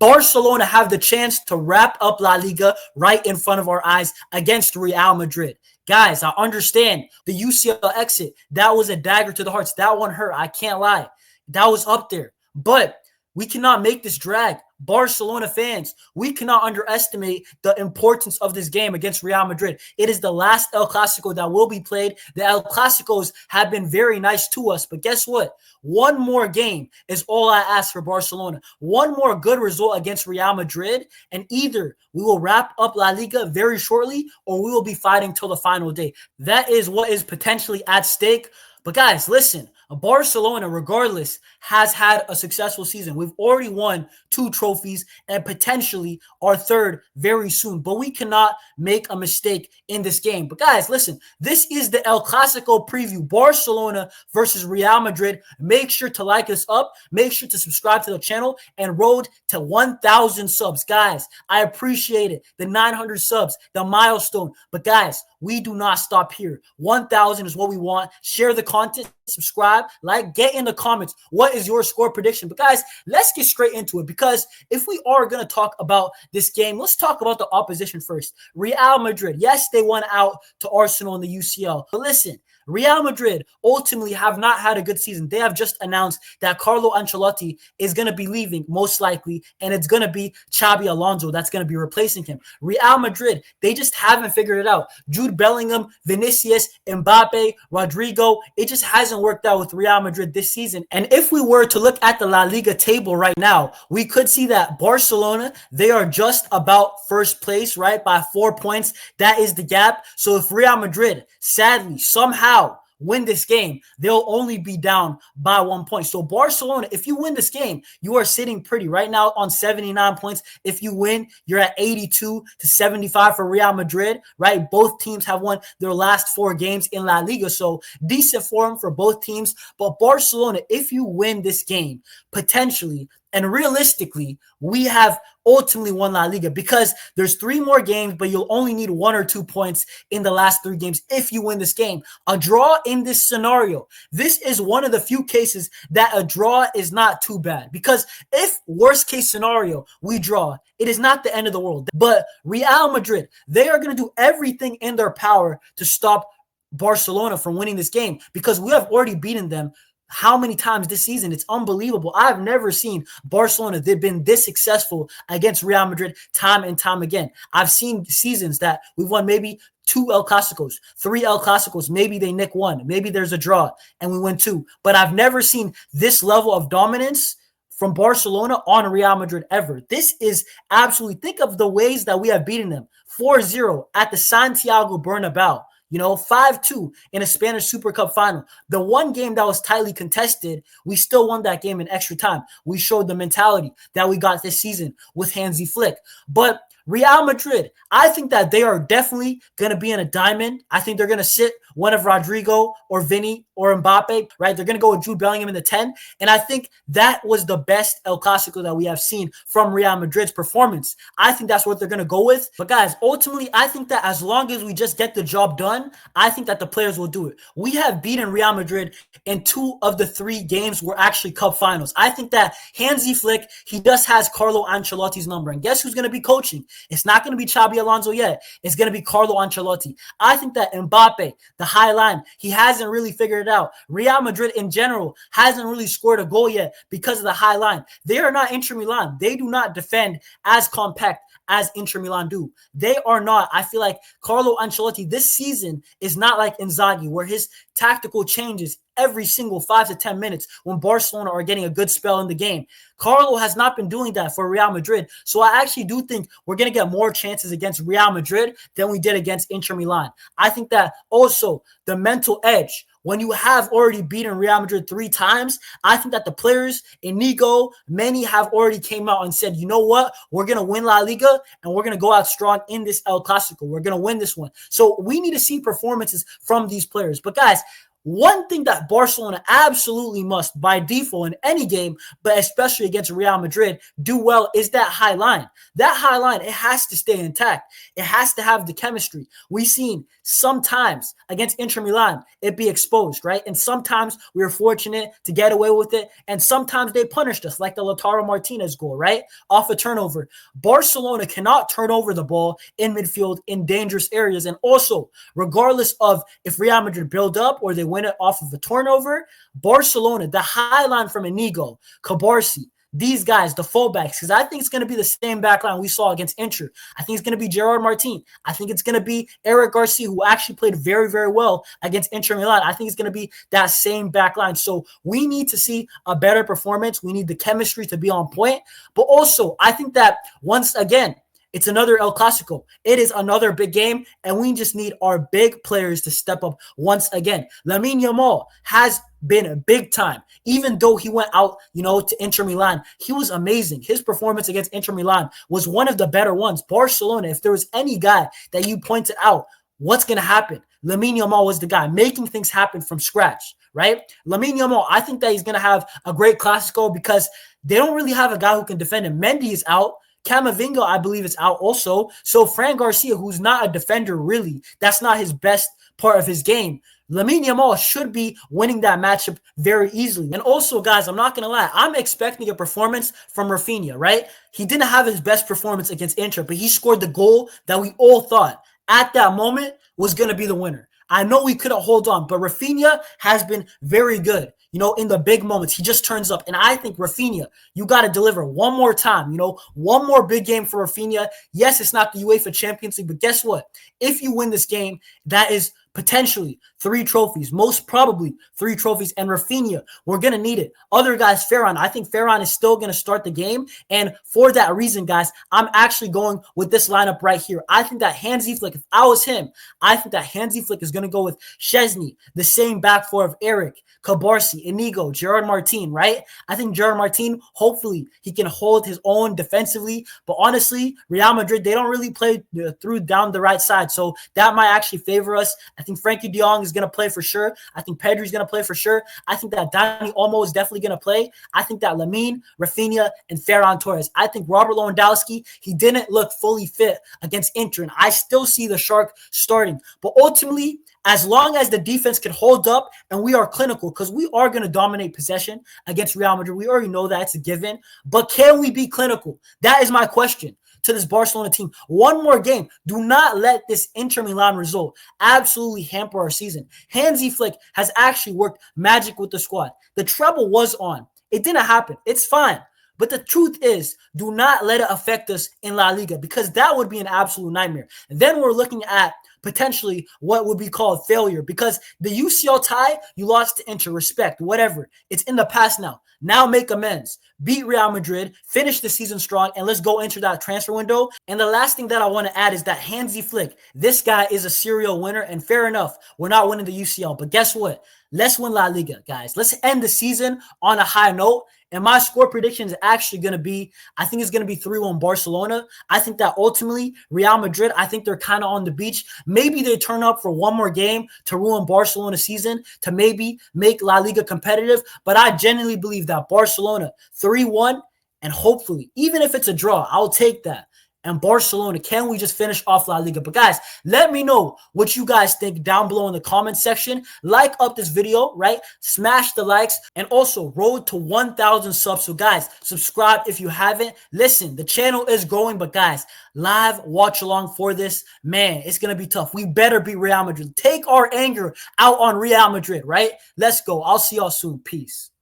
Barcelona have the chance to wrap up La Liga right in front of our eyes against Real Madrid. Guys, I understand the UCL exit. That was a dagger to the hearts. That one hurt. I can't lie. That was up there. But we cannot make this drag. Barcelona fans, we cannot underestimate the importance of this game against Real Madrid. It is the last El Clasico that will be played. The El Clasicos have been very nice to us, but guess what? One more game is all I ask for Barcelona. One more good result against Real Madrid, and either we will wrap up La Liga very shortly or we will be fighting till the final day. That is what is potentially at stake. But guys, listen, Barcelona, regardless, has had a successful season. We've already won 2 trophies and potentially our third very soon. But we cannot make a mistake in this game. But guys, listen, this is the El Clasico preview. Barcelona versus Real Madrid. Make sure to like us up. Make sure to subscribe to the channel and road to 1,000 subs. Guys, I appreciate it. The 900 subs, the milestone. But guys, we do not stop here. 1,000 is what we want. Share the content, subscribe, like, get in the comments. What is your score prediction? But guys, let's get straight into it, because if we are going to talk about this game, let's talk about the opposition first. Real Madrid. Yes, they won out to Arsenal in the UCL. But listen, Real Madrid ultimately have not had a good season. They have just announced that Carlo Ancelotti is going to be leaving, most likely, and it's going to be Xabi Alonso that's going to be replacing him. Real Madrid, they just haven't figured it out. Jude Bellingham, Vinicius, Mbappe, Rodrigo, it just hasn't worked out with Real Madrid this season. And if we were to look at the La Liga table right now, we could see that Barcelona, they are just about first place, right, by 4 points. That is the gap. So if Real Madrid, sadly, somehow win this game, they'll only be down by 1 point. So Barcelona, if you win this game, you are sitting pretty right now on 79 points. If you win, you're at 82 to 75 for Real Madrid, right? Both teams have won their last 4 games in La Liga, so decent form for both teams. But Barcelona, if you win this game, potentially and realistically, we have ultimately won La Liga, because there's 3 more games, but you'll only need 1 or 2 points in the last 3 games if you win this game. A draw in this scenario, this is one of the few cases that a draw is not too bad, because if worst case scenario, we draw, it is not the end of the world. But Real Madrid, they are going to do everything in their power to stop Barcelona from winning this game, because we have already beaten them how many times this season? It's unbelievable. I've never seen Barcelona, they've been this successful against Real Madrid time and time again. I've seen seasons that we've won maybe 2 El Clasicos, 3 El Clasicos. Maybe they nick 1. Maybe there's a draw and we win 2. But I've never seen this level of dominance from Barcelona on Real Madrid ever. This is absolutely, think of the ways that we have beaten them. 4-0 at the Santiago Bernabeu. 5-2 in a Spanish Super Cup final. The one game that was tightly contested, we still won that game in extra time. We showed the mentality that we got this season with Hansi Flick. But Real Madrid, I think that they are definitely going to be in a diamond. I think they're going to sit one of Rodrigo or Vinny or Mbappe, right? They're going to go with Jude Bellingham in the 10. And I think that was the best El Clasico that we have seen from Real Madrid's performance. I think that's what they're going to go with. But guys, ultimately, I think that as long as we just get the job done, I think that the players will do it. We have beaten Real Madrid in 2 of the 3 games were actually cup finals. I think that Hansi Flick, he just has Carlo Ancelotti's number. And guess who's going to be coaching? It's not going to be Xabi Alonso yet. It's going to be Carlo Ancelotti. I think that Mbappe, the high line, he hasn't really figured it out. Real Madrid in general hasn't really scored a goal yet because of the high line. They are not Inter Milan. They do not defend as compact as Inter Milan do. They are not. I feel like Carlo Ancelotti this season is not like Inzaghi, where his tactical changes every single 5 to 10 minutes when Barcelona are getting a good spell in the game. Carlo has not been doing that for Real Madrid. So I actually do think we're going to get more chances against Real Madrid than we did against Inter Milan. I think that also the mental edge, when you have already beaten Real Madrid 3 times, I think that the players, Inigo, many have already came out and said, you know what? We're going to win La Liga and we're going to go out strong in this El Clasico. We're going to win this one. So we need to see performances from these players. But guys, One thing that Barcelona absolutely must, by default in any game, but especially against Real Madrid, do well is that high line. That high line, it has to stay intact. It has to have the chemistry. We've seen sometimes against Inter Milan, it be exposed, right? And sometimes we were fortunate to get away with it. And sometimes they punished us, like the Lautaro Martinez goal, right? Off a turnover. Barcelona cannot turn over the ball in midfield in dangerous areas. And also, regardless of if Real Madrid build up or they win it off of a turnover, Barcelona, the high line from Inigo, Cabarsi, these guys, the fullbacks, because I think it's going to be the same back line we saw against Inter. I think it's going to be Gerard Martin. I think it's going to be Eric Garcia, who actually played very, very well against Inter Milan. I think it's going to be that same back line. So we need to see a better performance. We need the chemistry to be on point. But also, I think that once again, it's another El Clasico. It is another big game, and we just need our big players to step up once again. Lamine Yamal has been a big time. Even though he went out, to Inter Milan, he was amazing. His performance against Inter Milan was one of the better ones. Barcelona, if there was any guy that you pointed out, what's going to happen? Lamine Yamal was the guy making things happen from scratch, right? Lamine Yamal, I think that he's going to have a great Clásico because they don't really have a guy who can defend him. Mendy is out. Camavinga, I believe, is out also. So Fran Garcia, who's not a defender really, that's not his best part of his game. Lamine Yamal should be winning that matchup very easily. And also, guys, I'm not going to lie. I'm expecting a performance from Raphinha, right? He didn't have his best performance against Inter, but he scored the goal that we all thought at that moment was going to be the winner. I know we couldn't hold on, but Raphinha has been very good. In the big moments, he just turns up. And I think Raphinha, you got to deliver one more time. One more big game for Raphinha. Yes, it's not the UEFA Champions League, but guess what? If you win this game, that is potentially 3 trophies, most probably 3 trophies. And Raphinha, we're going to need it. Other guys, Ferran, I think Ferran is still going to start the game. And for that reason, guys, I'm actually going with this lineup right here. I think that Hansi Flick, if I was him, I think that Hansi Flick is going to go with Szczesny, the same back four of Eric, Cabarsi, Inigo, Gerard Martin, right? I think Gerard Martin, hopefully, he can hold his own defensively. But honestly, Real Madrid, they don't really play through down the right side. So that might actually favor us. I think Frenkie de Jong is going to play for sure. I think Pedri is going to play for sure. I think that Dani Olmo is definitely going to play. I think that Lamine, Raphinha, and Ferran Torres. I think Robert Lewandowski, he didn't look fully fit against Inter, and I still see the Shark starting. But ultimately, as long as the defense can hold up and we are clinical, because we are going to dominate possession against Real Madrid. We already know that it's a given. But can we be clinical? That is my question to this Barcelona team. One more game. Do not let this Inter Milan result absolutely hamper our season. Hansi Flick has actually worked magic with the squad. The treble was on. It didn't happen. It's fine. But the truth is, do not let it affect us in La Liga because that would be an absolute nightmare. And then we're looking at potentially what would be called failure because the UCL tie, you lost to Inter, respect, whatever. It's in the past now. Now make amends. Beat Real Madrid, finish the season strong, and let's go into that transfer window. And the last thing that I want to add is that Hansi Flick, this guy is a serial winner, and fair enough, we're not winning the UCL. But guess what? Let's win La Liga, guys. Let's end the season on a high note. And my score prediction is actually going to be, I think it's going to be 3-1 Barcelona. I think that ultimately Real Madrid, I think they're kind of on the beach. Maybe they turn up for one more game to ruin Barcelona's season, to maybe make La Liga competitive. But I genuinely believe that Barcelona 3-1, and hopefully, even if it's a draw, I'll take that. And Barcelona, can we just finish off La Liga? But guys, let me know what you guys think down below in the comment section. Like up this video, right? Smash the likes. And also, road to 1,000 subs. So guys, subscribe if you haven't. Listen, the channel is growing, but guys, live watch along for this. Man, it's going to be tough. We better beat Real Madrid. Take our anger out on Real Madrid, right? Let's go. I'll see y'all soon. Peace.